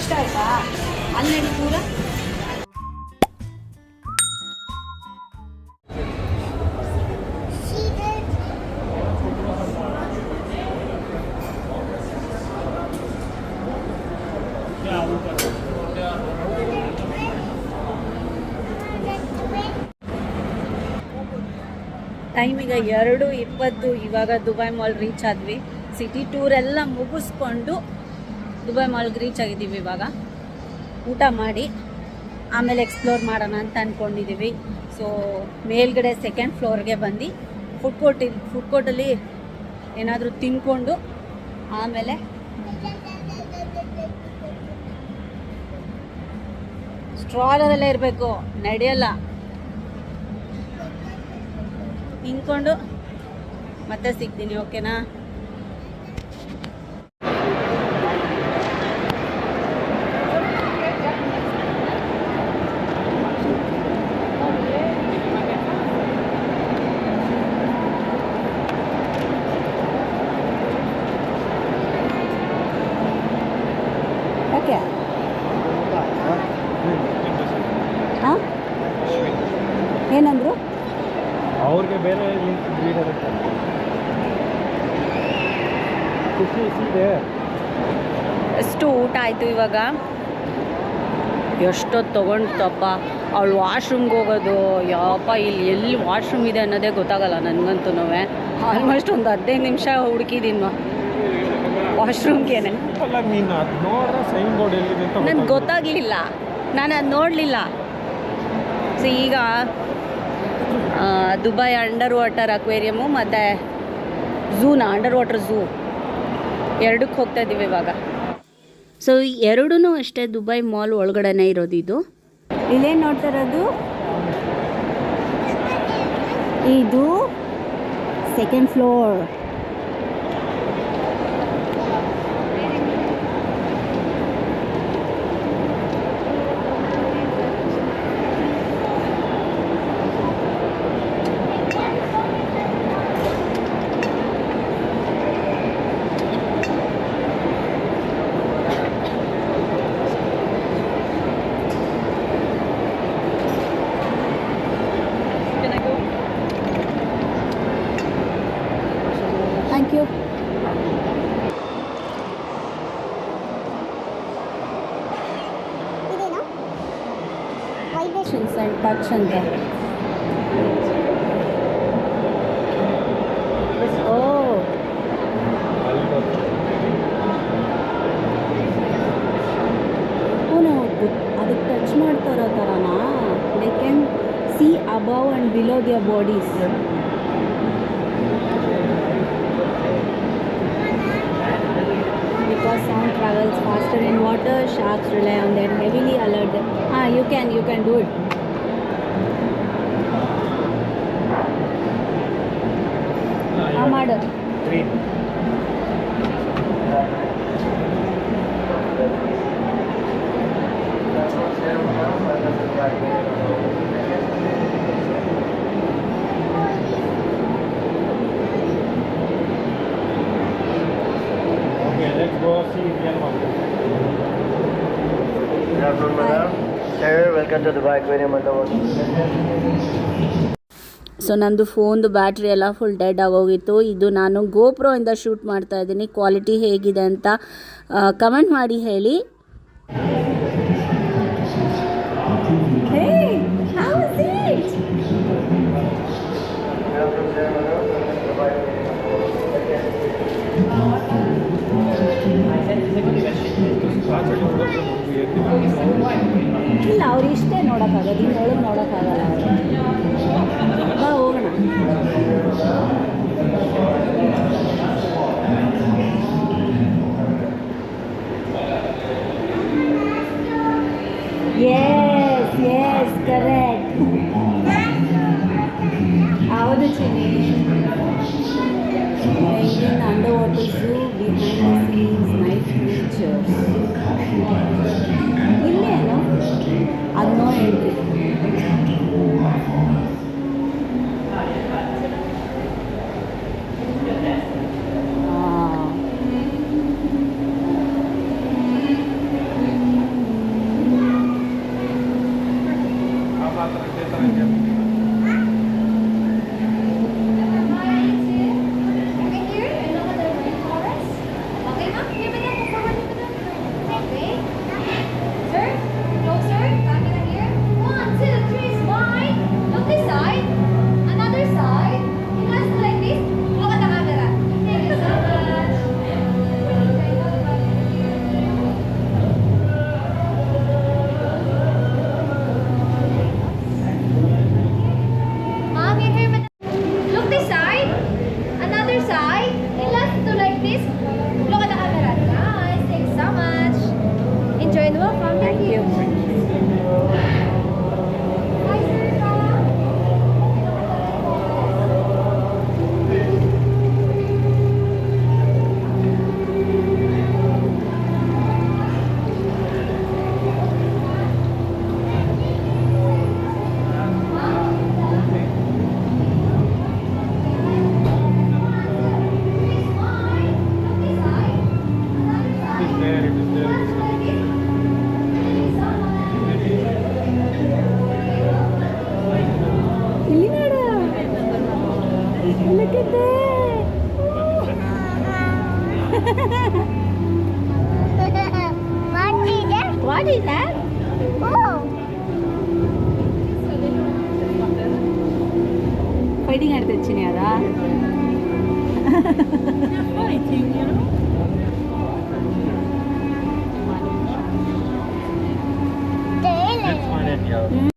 ಇಷ್ಟ ಆಯ್ತಾ? ಅಲ್ಲಿ ದೂರ ಟೈಮ್ ಈಗ 2:20. ಇವಾಗ ದುಬೈ ಮಾಲ್ ರೀಚ್ ಆದ್ವಿ. ಸಿಟಿ ಟೂರ್ ಎಲ್ಲ ಮುಗಿಸ್ಕೊಂಡು ದುಬೈ ಮಾಲ್ಗೆ ರೀಚ್ ಆಗಿದ್ದೀವಿ. ಇವಾಗ ಊಟ ಮಾಡಿ ಆಮೇಲೆ ಎಕ್ಸ್ಪ್ಲೋರ್ ಮಾಡೋಣ ಅಂತ ಅಂದ್ಕೊಂಡಿದ್ದೀವಿ. ಸೊ ಮೇಲ್ಗಡೆ 2nd ಫ್ಲೋರ್ಗೆ ಬಂದು ಫುಡ್ ಕೋರ್ಟಲ್ಲಿ ಏನಾದರೂ ತಿನ್ಕೊಂಡು ಆಮೇಲೆ ಸ್ಟ್ರಾಲರಲ್ಲೇ ಇರಬೇಕು, ನಡೆಯಲ್ಲ. ತಿನ್ಕೊಂಡು ಮತ್ತೆ ಸಿಗ್ತೀನಿ, ಓಕೆನಾ? ಓಕೆ. ಹಾಂ, ಏನಂದ್ರು? ಅವ್ರಿಗೆ ಬೇರೆ ಎಷ್ಟು ಊಟ ಆಯಿತು. ಇವಾಗ ಎಷ್ಟೊತ್ತು ತೊಗೊಂಡ್ತಪ್ಪ. ಅವಳು ವಾಶ್ರೂಮ್ಗೆ ಹೋಗೋದು, ಯಪ್ಪ ಇಲ್ಲಿ ಎಲ್ಲಿ ವಾಶ್ರೂಮ್ ಇದೆ ಅನ್ನೋದೇ ಗೊತ್ತಾಗಲ್ಲ ನನಗಂತೂ. ಆಲ್ಮೋಸ್ಟ್ ಒಂದು 15 ನಿಮಿಷ ಹುಡುಕಿದ್ದೀನಿ ವಾಶ್ರೂಮ್ಗೆ. ನನಗೆ ಗೊತ್ತಾಗಲಿಲ್ಲ, ನಾನು ಅದು ನೋಡಲಿಲ್ಲ. ಸೊ ಈಗ ದುಬೈ ಅಂಡರ್ ವಾಟರ್ ಅಕ್ವೇರಿಯಮ್ಮು ಮತ್ತು ಅಂಡರ್ ವಾಟರ್ ಝೂ ಎರಡಕ್ಕೆ ಹೋಗ್ತಾ ಇದ್ದೀವಿ ಇವಾಗ. ಸೊ ಎರಡೂ ಅಷ್ಟೇ ದುಬೈ ಮಾಲ್ ಒಳಗಡೆನೇ ಇರೋದು. ಇದು ಇಲ್ಲೇನು ನೋಡ್ತಾ ಇರೋದು, ಇದು 2nd floor. Thank you. Vibrations and touch ಅಂತ. ಓ, ಅದಕ್ಕೆ ಟಚ್ ಮಾಡ್ತಾ ಇರೋ ಥರನಾ? They can see above and below their bodies. Because sound travels faster in water, sharks rely on that heavily alert. You can do it. Madu. Green. So ನಂದು ಫೋನ್ದು battery ಎಲ್ಲ full dead ಆಗೋಗಿತ್ತು. ಇದು ನಾನು GoPro ಇಂದ shoot ಮಾಡ್ತಾ ಇದ್ದೀನಿ. Quality ಹೇಗಿದೆ ಅಂತ ಕಮೆಂಟ್ ಮಾಡಿ ಹೇಳಿ. ಇಲ್ಲ, ಅವ್ರು ಇಷ್ಟೇ ನೋಡೋಕ್ಕಾಗೋದು, ಇನ್ನೊಳಗೆ ನೋಡೋಕ್ಕಾಗಲ್ಲ. ಬಾ ಹೋಗೋಣ. Yes correct. ಹೌದು ಚಿನ್ನಿ. Indian underwater zoo behind the scenes night features. ಇಲ್ಲೇನು ಅದು no entry. Look at that. What is that? Fighting ಆಡ್ತಾ ಚಿನಿ ಅದ Fighting, you know. Let's find it, yeah.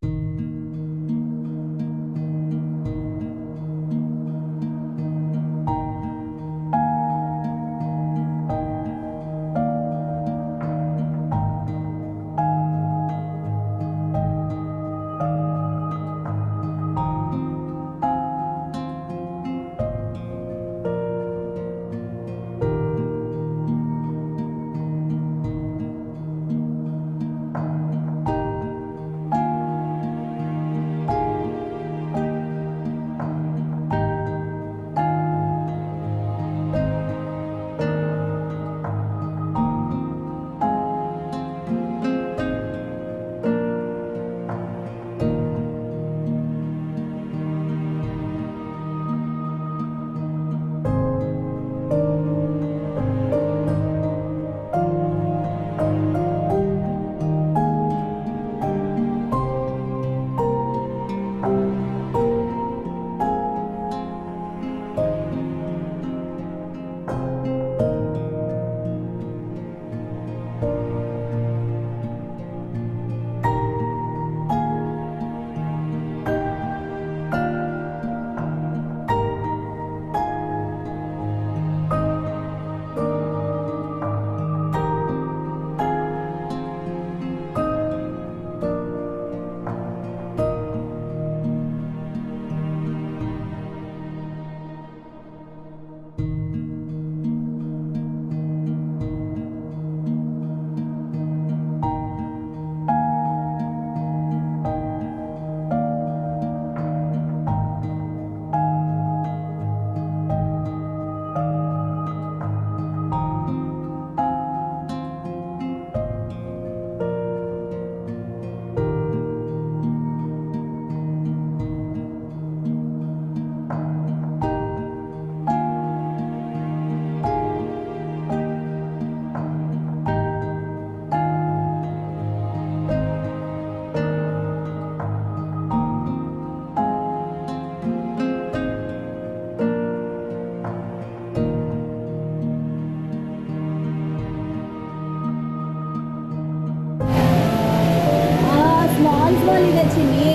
Small ಇದೆ ಚಿನ್ನಿ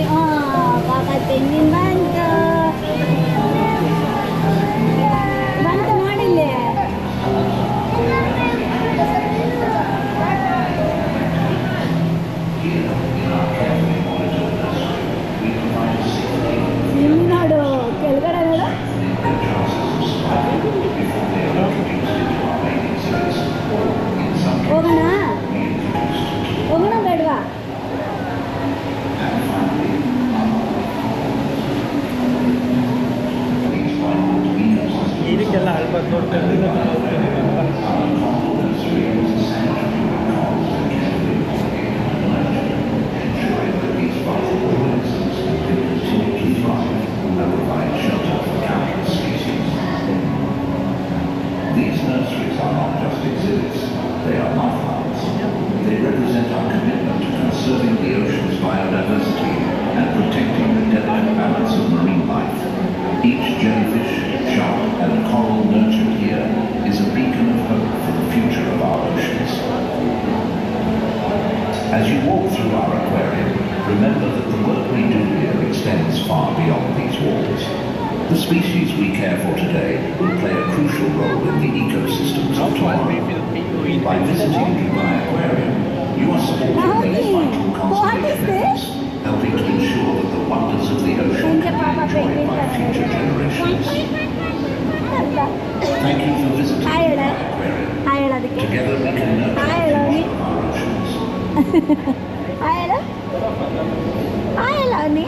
ಪಾಪ ತೆಂಗಿನ ಬಂತ ಮಾಡಿಲ್ಲೇ ಇಲ್ಲಿ ನೋಡು ಕೆಳಗಡೆ ನೋಡು ಹೋಗೋಣ ಹೋಗೋಣ ಬೇಡವಾ ಇದಕ್ಕೆಲ್ಲ ಅಲ್ಪ These nurseries are not just exhibits, they are lifelines. They represent our commitment to conserving the ocean's biodiversity and protecting the delicate balance of marine life. Each jellyfish, shark and coral nurtured here is a beacon of hope for the future of our oceans. As you walk through our aquarium, remember that the work we do here extends far beyond these walls. The species we care for today will play a crucial role in the ecosystems of tomorrow. By visiting Dubai Aquarium, you are supporting these vital conservation efforts, helping to ensure that the wonders of the ocean can be enjoyed by future generations. Thank you for visiting Hi, Dubai Aquarium. Hi ಹೇಳೋದಕ್ಕೆ Together we can nurture Hi, the Ronnie. future of our oceans. Hi ಹೇಳು hi ಹೇಳು ನೀ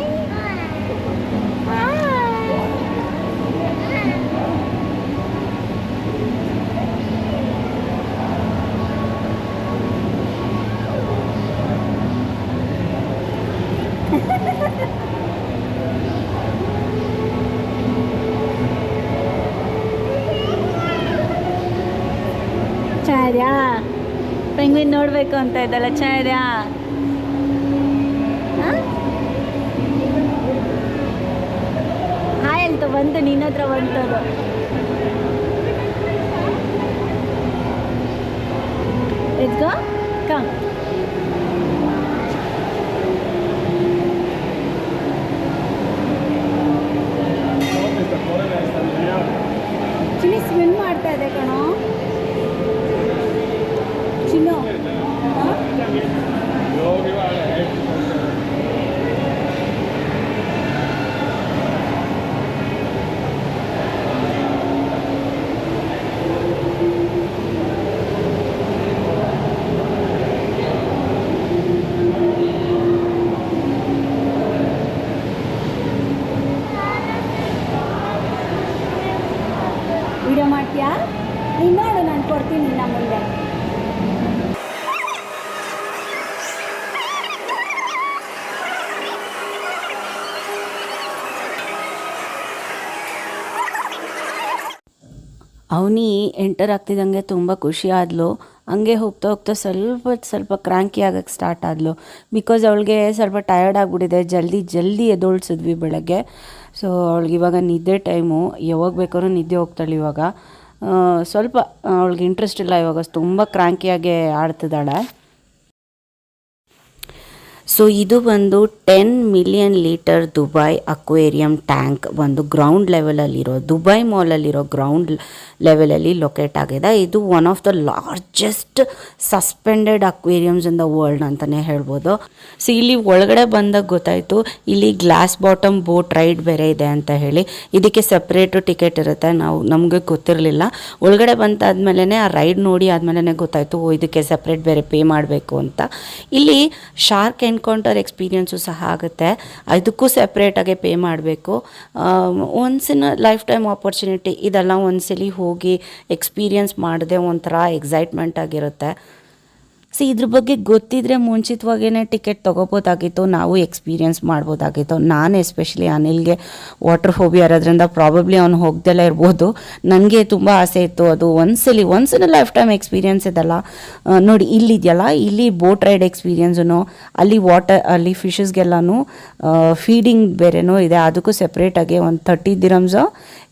ಚೆನ್ನಾಗಿದ್ಯಾ? Penguin ನೋಡಬೇಕು ಅಂತ ಇದ್ದಲ್ಲ, ಚೆನ್ನಾಗಿದ್ಯಾ? Hi ಅಂತ ಬಂತು, ನಿನ್ನ ಹತ್ರ ಬಂತದು. Let's go? Come. Chinni swim ಮಾಡ್ತಾ ಇದೆ ಕಣೋ. ಚಿನ್ನು ವಿಡಿಯೋ ಮಾಡ್ತೀಯಾ? ನೀನು ನೋಡು, ನಾನು ಕೊಡ್ತೀನಿ ನಿನ್ನ ಮುಂದೆ. ಅವನಿ ಎಂಟರ್ ಆಗ್ತಿದ್ದಂಗೆ ತುಂಬ ಖುಷಿ ಆದಳು. ಹಂಗೆ ಹೋಗ್ತಾ ಹೋಗ್ತಾ ಸ್ವಲ್ಪ ಕ್ರ್ಯಾಂಕಿ ಆಗೋಕ್ಕೆ ಸ್ಟಾರ್ಟ್ ಆದಳು. ಬಿಕಾಸ್ ಅವಳಿಗೆ ಸ್ವಲ್ಪ ಟಯರ್ಡ್ ಆಗಿಬಿಟ್ಟಿದೆ. ಜಲ್ದಿ ಎದ್ದೋಳ್ಸಿದ್ವಿ ಬೆಳಗ್ಗೆ. ಸೊ ಅವಳಿಗೆ ಇವಾಗ ನಿದ್ದೆ ಟೈಮು, ಯಾವಾಗ ಬೇಕಾದ್ರೂ ನಿದ್ದೆ ಹೋಗ್ತಾಳೆ ಇವಾಗ. ಸ್ವಲ್ಪ ಅವಳಿಗೆ ಇಂಟ್ರೆಸ್ಟ್ ಇಲ್ಲ ಇವಾಗ, ತುಂಬ ಕ್ರ್ಯಾಂಕಿಯಾಗೆ ಆಡ್ತಿದ್ದಾಳೆ. ಸೊ ಇದು ಬಂದು 10 million litre Dubai aquarium tank ಒಂದು ಗ್ರೌಂಡ್ ಲೆವೆಲಲ್ಲಿರೋ, ದುಬೈ ಮಾಲಲ್ಲಿರೋ ಗ್ರೌಂಡ್ ಲೆವೆಲಲ್ಲಿ ಲೊಕೇಟ್ ಆಗಿದೆ. ಇದು one of the largest suspended aquariums in the world ಅಂತಲೇ ಹೇಳ್ಬೋದು. ಸೊ ಇಲ್ಲಿ ಒಳಗಡೆ ಬಂದಾಗ ಗೊತ್ತಾಯಿತು, ಇಲ್ಲಿ ಗ್ಲಾಸ್ ಬಾಟಮ್ ಬೋಟ್ ರೈಡ್ ಬೇರೆ ಇದೆ ಅಂತ ಹೇಳಿ. ಇದಕ್ಕೆ ಸಪ್ರೇಟು ಟಿಕೆಟ್ ಇರುತ್ತೆ. ನಮಗೆ ಗೊತ್ತಿರಲಿಲ್ಲ. ಒಳಗಡೆ ಬಂದಾದ್ಮೇಲೆ ಆ ರೈಡ್ ನೋಡಿ ಆದಮೇಲೆ ಗೊತ್ತಾಯಿತು, ಇದಕ್ಕೆ ಸಪ್ರೇಟ್ ಬೇರೆ ಪೇ ಮಾಡಬೇಕು ಅಂತ. ಇಲ್ಲಿ ಶಾರ್ಕ್ ಎನ್ಕೌಂಟರ್ ಎಕ್ಸ್ಪೀರಿಯೆನ್ಸು ಸಹ ಆಗುತ್ತೆ. ಇದಕ್ಕೂ ಸಪ್ರೇಟಾಗೆ ಪೇ ಮಾಡಬೇಕು. Once in life time opportunity. ಇದೆಲ್ಲ ಒಂದ್ಸಲಿ ಹೋಗಿ ಎಕ್ಸ್ಪೀರಿಯೆನ್ಸ್ ಮಾಡಿದೆ ಒಂಥರ ಎಕ್ಸೈಟ್ಮೆಂಟ್ ಆಗಿರುತ್ತೆ. ಸೊ ಇದ್ರ ಬಗ್ಗೆ ಗೊತ್ತಿದ್ರೆ ಮುಂಚಿತವಾಗೇ ಟಿಕೆಟ್ ತೊಗೋಬೋದಾಗಿತ್ತು, ನಾವು ಎಕ್ಸ್ಪೀರಿಯೆನ್ಸ್ ಮಾಡ್ಬೋದಾಗಿತ್ತು. ನಾನು ಎಸ್ಪೆಷಲಿ ಅನಿಲ್ಗೆ ವಾಟರ್ ಫೋಬಿಯಾ ಇರೋದ್ರಿಂದ ಪ್ರಾಬಬ್ಲಿ ಅವನು ಹೋಗ್ದೆಲ್ಲ ಇರ್ಬೋದು. ನನಗೆ ತುಂಬ ಆಸೆ ಇತ್ತು. ಅದು once in life time experience ಇದೆಲ್ಲ. ನೋಡಿ ಇಲ್ಲಿದೆಯಲ್ಲ, ಇಲ್ಲಿ ಬೋಟ್ ರೈಡ್ ಎಕ್ಸ್ಪೀರಿಯೆನ್ಸು, ಅಲ್ಲಿ ಫಿಶಸ್ಗೆಲ್ಲನೂ ಫೀಡಿಂಗ್ ಬೇರೆನೂ ಇದೆ. ಅದಕ್ಕೂ ಸಪ್ರೇಟಾಗಿ ಒಂದು 30 ದಿರಮ್ಸು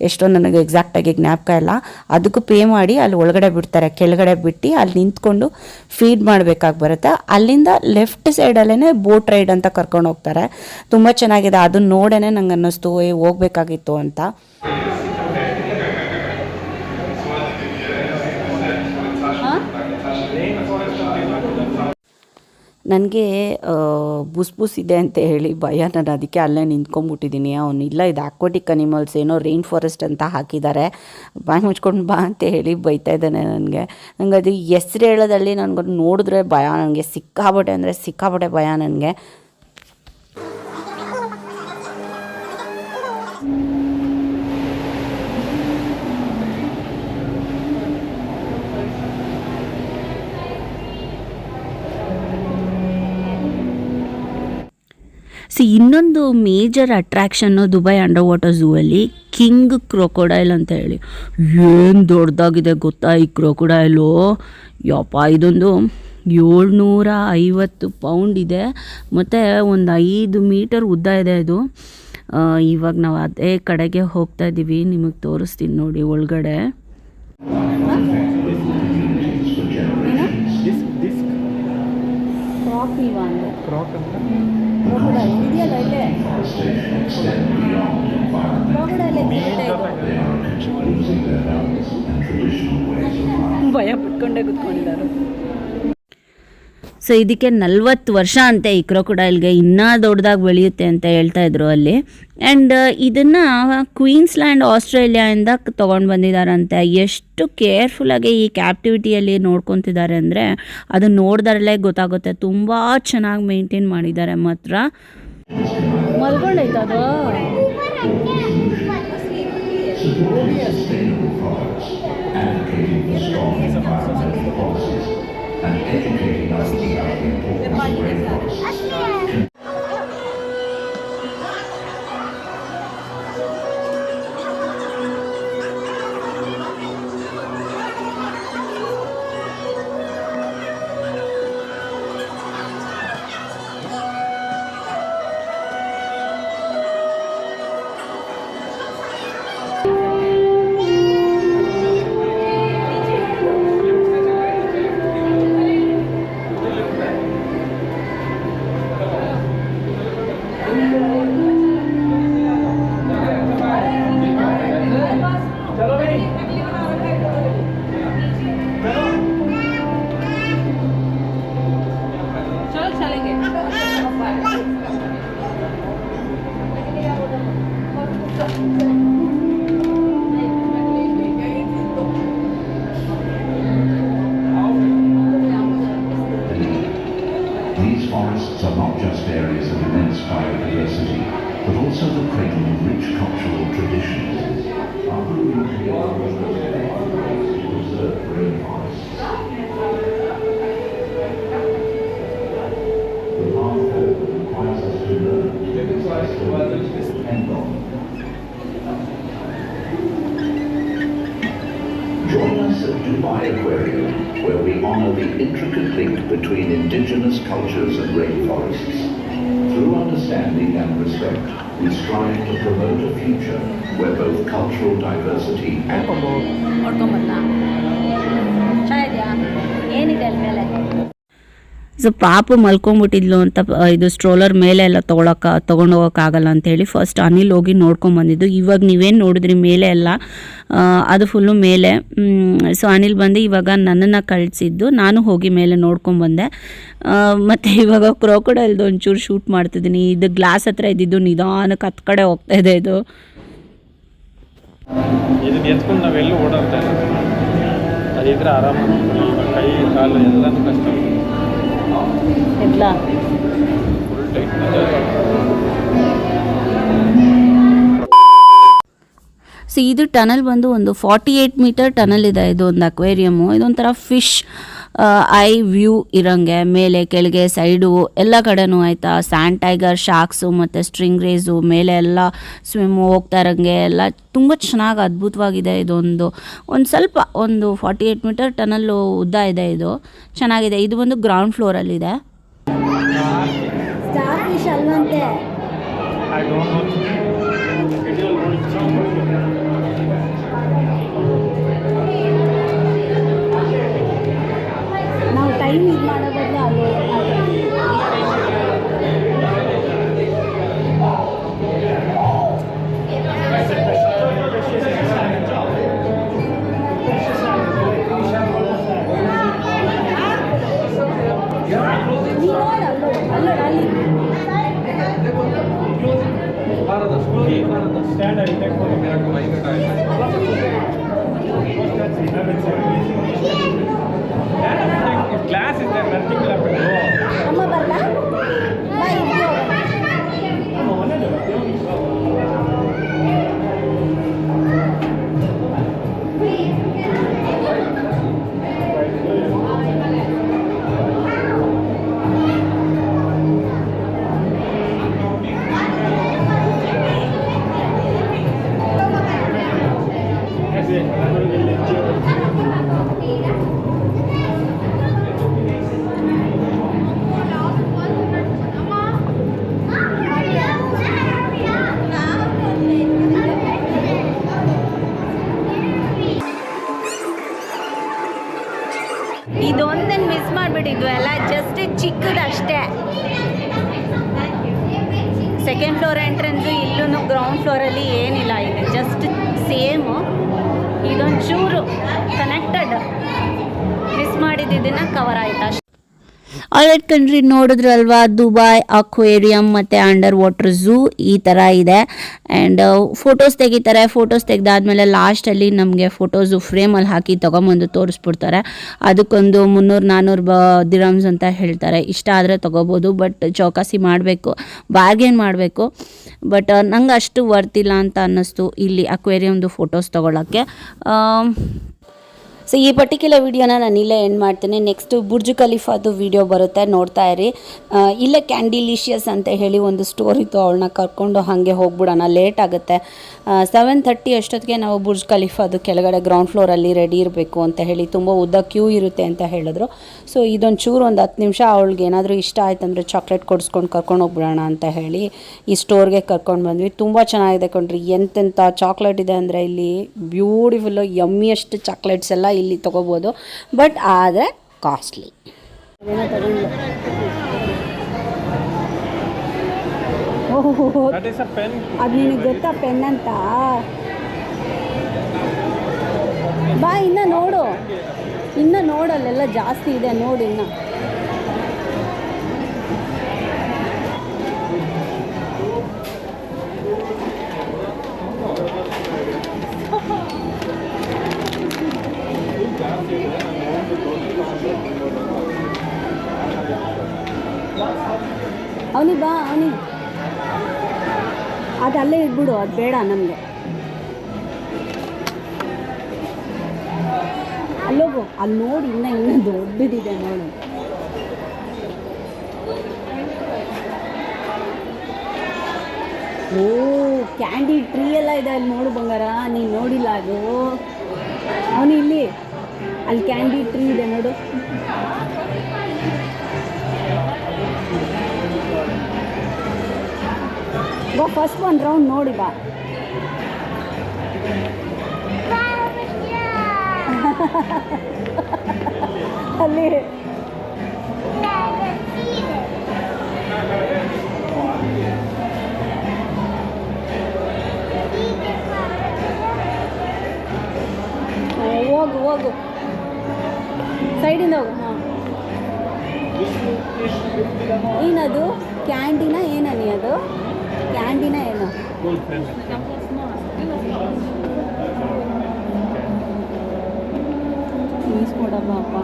ಎಷ್ಟೋ ನನಗೆ ಎಕ್ಸಾಕ್ಟಾಗಿ ಜ್ಞಾಪಕ ಇಲ್ಲ, ಅದಕ್ಕೂ ಪೇ ಮಾಡಿ ಅಲ್ಲಿ ಒಳಗಡೆ ಬಿಡ್ತಾರೆ. ಕೆಳಗಡೆ ಬಿಟ್ಟು ಅಲ್ಲಿ ನಿಂತ್ಕೊಂಡು ಫೀಡ್ ಮಾಡಬೇಕಾಗಿ ಬರುತ್ತೆ. ಅಲ್ಲಿಂದ ಲೆಫ್ಟ್ ಸೈಡಲ್ಲೇ ಬೋಟ್ ರೈಡ್ ಅಂತ ಕರ್ಕೊಂಡು ಹೋಗ್ತಾರೆ. ತುಂಬ ಚೆನ್ನಾಗಿದೆ. ಅದನ್ನ ನೋಡೇ ನಂಗೆ ಅನ್ನಿಸ್ತು ಹೋಗ್ಬೇಕಾಗಿತ್ತು ಅಂತ. ನನಗೆ ಬುಸ್ ಇದೆ ಅಂತ ಹೇಳಿ ಭಯ. ನಾನು ಅದಕ್ಕೆ ಅಲ್ಲೇ ನಿಂತ್ಕೊಂಡ್ಬಿಟ್ಟಿದ್ದೀನಿ. ಅವನು ಇಲ್ಲ, ಇದು ಆಕ್ವಾಟಿಕ್ ಅನಿಮಲ್ಸ್, ಏನೋ ರೈನ್ ಫಾರೆಸ್ಟ್ ಅಂತ ಹಾಕಿದ್ದಾರೆ, ಬಾಯಿ ಮುಚ್ಕೊಂಡು ಬಾ ಅಂತ ಹೇಳಿ ಬೈತಾ ಇದ್ದಾನೆ ನನಗೆ. ನಂಗೆ ಅದು ಹೆಸ್ರು ಹೇಳೋದಲ್ಲಿ ನನಗೆ ನೋಡಿದ್ರೆ ಭಯ. ನನಗೆ ಸಿಕ್ಕಾಪಟ್ಟೆ ಭಯ ನನಗೆ. ಸೊ ಇನ್ನೊಂದು ಮೇಜರ್ ಅಟ್ರ್ಯಾಕ್ಷನ್ನು ದುಬೈ ಅಂಡರ್ ವಾಟರ್ ಝೂ ಅಲ್ಲಿ ಕಿಂಗ್ ಕ್ರೊಕೊಡೈಲ್ ಅಂತ ಹೇಳಿ. ಏನು ದೊಡ್ಡದಾಗಿದೆ ಗೊತ್ತಾ ಈ ಕ್ರೊಕೊಡೈಲು. ಯಪ್ಪ, ಇದೊಂದು 750 ಪೌಂಡ್ ಇದೆ ಮತ್ತು ಒಂದು 5 ಮೀಟರ್ ಉದ್ದ ಇದೆ ಇದು. ಇವಾಗ ನಾವು ಅದೇ ಕಡೆಗೆ ಹೋಗ್ತಾ ಇದ್ದೀವಿ. ನಿಮಗೆ ತೋರಿಸ್ತೀನಿ ನೋಡಿ ಒಳಗಡೆ. ಭಯ ಪಟ್ಕೊಂಡೇ ಕೂತ್ಕೊಂಡಿದ್ದಾರೆ. ಸೊ ಇದಕ್ಕೆ 40 ವರ್ಷ ಅಂತೆ ಈ ಕ್ರೊಕೊಡೈಲ್ಗೆ, ಇನ್ನೂ ದೊಡ್ಡದಾಗಿ ಬೆಳೆಯುತ್ತೆ ಅಂತ ಹೇಳ್ತಾ ಇದ್ರು ಅಲ್ಲಿ. ಆ್ಯಂಡ್ ಇದನ್ನು ಕ್ವೀನ್ಸ್ಲ್ಯಾಂಡ್ ಆಸ್ಟ್ರೇಲಿಯಾದಿಂದ ತೊಗೊಂಡು ಬಂದಿದ್ದಾರಂತೆ. ಎಷ್ಟು ಕೇರ್ಫುಲ್ಲಾಗಿ ಈ ಕ್ಯಾಪ್ಟಿವಿಟಿಯಲ್ಲಿ ನೋಡ್ಕೊತಿದ್ದಾರೆ ಅಂದರೆ ಅದು ನೋಡಿದಾರಲ್ಲೇ ಗೊತ್ತಾಗುತ್ತೆ. ತುಂಬ ಚೆನ್ನಾಗಿ ಮೇಂಟೈನ್ ಮಾಡಿದ್ದಾರೆ ಮಾತ್ರ. ಮಲ್ಕೊಂಡೈತೆ ಅದು. Join us at Dubai Aquarium, where we honor the intricate link between indigenous cultures and rainforests. Through understanding and respect, we strive to promote a future where both cultural diversity and ನೋಡ್ಕೊಂಬಲ್ಲ ಚೆನ್ನಾಗಿದೆಯಾ ಏನಿದೆ ಅಲ್ಲಿ ಮೇಲೆ so ಪಾಪು ಮಲ್ಕೊಂಬಿಟ್ಟಿದ್ಲು ಅಂತ ಇದು stroller ಮೇಲೆ ಎಲ್ಲ ತೊಗೊಂಡು ಹೋಗೋಕ್ಕಾಗಲ್ಲ ಅಂಥೇಳಿ ಫಸ್ಟ್ ಅನಿಲ್ ಹೋಗಿ ನೋಡ್ಕೊಂಬಂದಿದ್ದು. ಇವಾಗ ನೀವೇನು ನೋಡಿದ್ರಿ ಮೇಲೆ ಎಲ್ಲ ಅದು ಫುಲ್ಲು ಮೇಲೆ. ಸೊ ಅನಿಲ್ ಬಂದು ಇವಾಗ ನನ್ನನ್ನು ಕಳಿಸಿದ್ದು, ನಾನು ಹೋಗಿ ಮೇಲೆ ನೋಡ್ಕೊಂಬಂದೆ. ಮತ್ತು ಇವಾಗ ಕ್ರೋಕೊಡೈಲ್ದು ಒಂಚೂರು ಶೂಟ್ ಮಾಡ್ತಿದ್ದೀನಿ. ಇದು ಗ್ಲಾಸ್ ಹತ್ರ ಇದ್ದಿದ್ದು ನಿಧಾನಕ್ಕೆ ಹತ್ತು ಕಡೆ ಹೋಗ್ತಾ ಇದೆ. ಇದು ಇದನ್ನ ಎತ್ಕೊಂಡು ನಾವೆಲ್ಲೂ ಓಡಾಡ್ತಾ ಇದ್ದೀವಿ. ಅದಿದ್ರೆ ಆರಾಮ, ಕೈ ಕಾಲು ಎಲ್ಲನೂ ಕಷ್ಟ. ಇಲ್ಲ ಫುಲ್ ಟೈಟ್. ಸೊ ಇದು ಟನಲ್ ಬಂದು ಒಂದು 48 ಮೀಟರ್ ಟನಲ್ ಇದೆ. ಇದು ಒಂದು ಅಕ್ವೇರಿಯಮ್ಮು. ಇದೊಂಥರ ಫಿಶ್ ಐ ವ್ಯೂ ಇರೋಂಗೆ ಮೇಲೆ ಕೆಳಗೆ ಸೈಡು ಎಲ್ಲ ಕಡೆನೂ ಆಯಿತಾ. ಸ್ಯಾಂಡ್ ಟೈಗರ್, ಶಾರ್ಕ್ಸು ಮತ್ತು ಸ್ಟ್ರಿಂಗ್ ರೇಸು ಮೇಲೆ ಎಲ್ಲ ಸ್ವಿಮ್ಮು ಹೋಗ್ತಾ ಇರೋಂಗೆ ಎಲ್ಲ ತುಂಬ ಚೆನ್ನಾಗಿ ಅದ್ಭುತವಾಗಿದೆ. ಇದೊಂದು ಸ್ವಲ್ಪ ಒಂದು 48 ಮೀಟರ್ ಟನಲ್ಲು ಉದ್ದ ಇದೆ. ಇದು ಚೆನ್ನಾಗಿದೆ. ಇದು ಒಂದು ಗ್ರೌಂಡ್ ಫ್ಲೋರಲ್ಲಿದೆ. ಸ್ಟಾರ್ ಫಿಶ್ ಅಲ್ವಂತೆ. I don't know. ನಾವು ಟೈಮ್ ಇದು ಮಾಡೋ ಬದಲು ಅಲ್ಲಿ Stand and take glass is there, nothing will happen. ಅಮ್ಮ ಬರಲಾ ಬಾ ಇದ್ದು ಇದೊಂದನ್ನು ಮಿಸ್ ಮಾಡಿಬಿಟ್ಟಿದ್ವು ಎಲ್ಲ. ಜಸ್ಟ್ ಚಿಕ್ಕದಷ್ಟೇ. ಸೆಕೆಂಡ್ ಫ್ಲೋರ್ ಎಂಟ್ರೆನ್ಸು ಇಲ್ಲೂ ಗ್ರೌಂಡ್ ಫ್ಲೋರಲ್ಲಿ ಏನಿಲ್ಲ. ಇದೆ ಜಸ್ಟ್ ಸೇಮು. ಇದೊಂದು ಚೂರು ಕನೆಕ್ಟೆಡ್ ಮಿಸ್ ಮಾಡಿದ್ದನ್ನು ಕವರ್ ಆಯ್ತು ಅಷ್ಟೇ. ಆಲ್ರೈಟ್ ಕಣ್ರಿ, ನೋಡಿದ್ರಲ್ವಾ ದುಬೈ ಅಕ್ವೇರಿಯಂ ಮತ್ತು ಅಂಡರ್ ವಾಟರ್ ಝೂ ಈ ಥರ ಇದೆ. ಆ್ಯಂಡ್ ಫೋಟೋಸ್ ತೆಗಿತಾರೆ. ಫೋಟೋಸ್ ತೆಗೆದಾದ್ಮೇಲೆ ಲಾಸ್ಟಲ್ಲಿ ನಮಗೆ ಫೋಟೋಸು ಫ್ರೇಮಲ್ಲಿ ಹಾಕಿ ತೊಗೊಂಬಂದು ತೋರಿಸ್ಬಿಡ್ತಾರೆ. ಅದಕ್ಕೊಂದು 300-400 ದಿರಮ್ಸ್ ಅಂತ ಹೇಳ್ತಾರೆ. ಇಷ್ಟ ಆದರೆ ತೊಗೋಬೋದು, ಬಟ್ ಚೌಕಾಸಿ ಮಾಡಬೇಕು, ಬಾರ್ಗೇನ್ ಮಾಡಬೇಕು. ಬಟ್ ನಂಗೆ ಅಷ್ಟು ವರ್ತಿಲ್ಲ ಅಂತ ಅನ್ನಿಸ್ತು ಇಲ್ಲಿ ಅಕ್ವೇರಿಯಮ್ದು ಫೋಟೋಸ್ ತೊಗೊಳಕ್ಕೆ. ಸೊ ಈ ಪರ್ಟಿಕ್ಯುಲರ್ ವೀಡಿಯೋನ ನಾನು ಇಲ್ಲೇ ಎಂಡ್ ಮಾಡ್ತೀನಿ. ನೆಕ್ಸ್ಟು ಬುರ್ಜ್ ಖಲೀಫಾದು ವೀಡಿಯೋ ಬರುತ್ತೆ, ನೋಡ್ತಾ ಇರಿ. ಇಲ್ಲೇ ಕ್ಯಾಂಡಿಲಿಷಿಯಸ್ ಅಂತ ಹೇಳಿ ಒಂದು ಸ್ಟೋರ್ ಇತ್ತು, ಅವಳನ್ನ ಕರ್ಕೊಂಡು ಹಾಗೆ ಹೋಗ್ಬಿಡೋಣ. ಲೇಟ್ ಆಗುತ್ತೆ. 7:30 ಅಷ್ಟೊತ್ತಿಗೆ ನಾವು ಬುರ್ಜ್ ಖಲೀಫಾದು ಕೆಳಗಡೆ ಗ್ರೌಂಡ್ ಫ್ಲೋರಲ್ಲಿ ರೆಡಿ ಇರಬೇಕು ಅಂತ ಹೇಳಿ, ತುಂಬ ಉದ್ದ ಕ್ಯೂ ಇರುತ್ತೆ ಅಂತ ಹೇಳಿದ್ರು. ಸೊ ಇದೊಂದು ಚೂರು ಒಂದು 10 ನಿಮಿಷ ಅವಳಿಗೆ ಏನಾದರೂ ಇಷ್ಟ ಆಯ್ತಂದರೆ ಚಾಕ್ಲೇಟ್ ಕೊಡಿಸ್ಕೊಂಡು ಕರ್ಕೊಂಡು ಹೋಗ್ಬಿಡೋಣ ಅಂತ ಹೇಳಿ ಈ ಸ್ಟೋರ್ಗೆ ಕರ್ಕೊಂಡು ಬಂದ್ವಿ. ತುಂಬ ಚೆನ್ನಾಗಿದೆ ಕಣ್ರಿ. ಎಂತೆಂಥ ಚಾಕ್ಲೇಟ್ ಇದೆ ಅಂದರೆ ಇಲ್ಲಿ ಬ್ಯೂಟಿಫುಲ್ಲು ಯಮ್ಮಿಯಷ್ಟು ಚಾಕ್ಲೇಟ್ಸ್ ಎಲ್ಲ ಇಲ್ಲಿ ತೊಗೋಬೋದು. ಬಟ್ ಆದರೆ costly. That is a pen. ಅದು ನಿನಗೆ ಗೊತ್ತಾ ಪೆನ್ ಅಂತ? ಬಾ ಇನ್ನು ನೋಡು, ಇನ್ನು ನೋಡಲ್ಲೆಲ್ಲ ಜಾಸ್ತಿ ಇದೆ ನೋಡು ಇನ್ನು. ಅವನಿಗೆ ಬಾ, ಅವನಿಗೆ ಅದು ಅಲ್ಲೇ ಇಟ್ಬಿಡು, ಅದು ಬೇಡ ನಮಗೆ. ಅಲ್ಲೋಗು, ಅಲ್ಲಿ ನೋಡಿ ಇನ್ನೂ ದೊಡ್ಡದಿದೆ ನೋಡು. ಓ ಕ್ಯಾಂಡಿ ಟ್ರೀ ಎಲ್ಲ ಇದೆ ಅಲ್ಲಿ ನೋಡು ಬಂಗಾರ, ನೀನು ನೋಡಿಲ್ಲ ಅದು. ಅವನು ಇಲ್ಲಿ ಅಲ್ಲಿ ಕ್ಯಾಂಡಿ ಟ್ರೀ ಇದೆ ನೋಡು. ಬಾ ಫಸ್ಟ್ ಒಂದು ರೌಂಡ್ ನೋಡಿ ಬಾ. ಅಲ್ಲಿ ಹೋಗು ಹೋಗು ಸೈಡಿಂದ ಹೋಗು. ಹಾಂ ಏನದು ಕ್ಯಾಂಡಿನ ಏನನಿ ಅದು ಕ್ಯಾಂಡಿನ ಏನು ಈಸ್ಕೊಡಪ್ಪ ಅಪ್ಪ.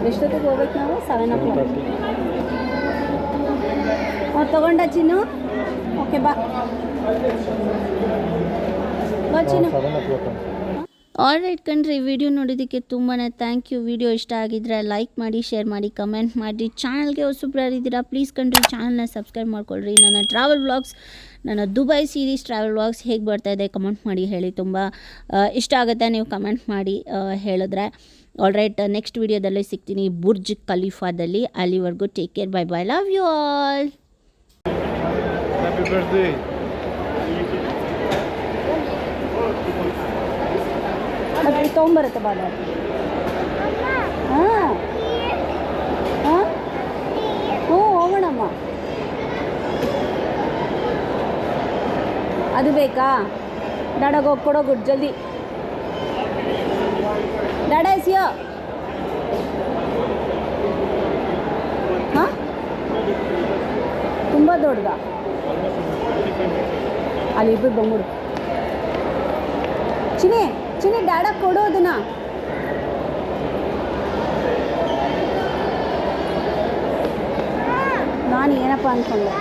ಎಷ್ಟೊತ್ತಿಗೆ ಹೋಗ್ಬೇಕು ನಾವು? 7 o'clock. ತಗೊಂಡ ಚಿನ್ನು? ಓಕೆ ಬಾ ಬಾ ಚಿನ್ನು. ಆಲ್ರೈಟ್ ಕಣ್ರಿ, ವಿಡಿಯೋ ನೋಡೋದಕ್ಕೆ ತುಂಬಾ ಥ್ಯಾಂಕ್ ಯು. ವಿಡಿಯೋ ಇಷ್ಟ ಆಗಿದ್ರೆ ಲೈಕ್ ಮಾಡಿ, ಶೇರ್ ಮಾಡಿ, ಕಮೆಂಟ್ ಮಾಡಿ. ಚಾನಲ್ಗೆ ಹೊಸಬ್ರಾಗಿದ್ದೀರಾ ಪ್ಲೀಸ್ ಕಣ್ರಿ ಚಾನಲ್ನ ಸಬ್ಸ್ಕ್ರೈಬ್ ಮಾಡ್ಕೊಳ್ರಿ. ನನ್ನ ಟ್ರಾವೆಲ್ ವ್ಲಾಗ್ಸ್, ನನ್ನ ದುಬೈ ಸೀರೀಸ್ ಟ್ರಾವೆಲ್ ವ್ಲಾಗ್ಸ್ ಹೇಗೆ ಬರ್ತಾಯಿದೆ ಕಮೆಂಟ್ ಮಾಡಿ ಹೇಳಿ. ತುಂಬ ಇಷ್ಟ ಆಗುತ್ತೆ ನೀವು ಕಮೆಂಟ್ ಮಾಡಿ ಹೇಳಿದ್ರೆ. ಆಲ್ರೈಟ್, ನೆಕ್ಸ್ಟ್ ವಿಡಿಯೋದಲ್ಲಿ ಸಿಗ್ತೀನಿ ಬುರ್ಜ್ ಖಲೀಫಾದಲ್ಲಿ. ಅಲ್ಲಿವರೆಗೂ take care, bye bye, love you all. Happy birthday. ಅದು ತೊಗೊಂಬರುತ್ತೆ ಬಾಳ. ಹಾಂ ಹಾಂ ಹ್ಞೂ ಹೋಗೋಣಮ್ಮ. ಅದು ಬೇಕಾ? ಡಾಡಾಗ ಹೋಗಿ ಕೊಡೋಗು ಜಲ್ದಿ. ಡಾಡಾ ಎಸಿಯೋ. ಹಾಂ ತುಂಬ ದೊಡ್ಡದ ಅಲ್ಲಿ ಇಬ್ಬರು ಬಂದ್ಬಿಡು. ಚಿನಿ ಚಿನಿ ಡಾಡಾ ಕೊಡೋದನ್ನ. ನಾನು ಏನಪ್ಪ ಅಂದ್ಕೊಂಡೆ.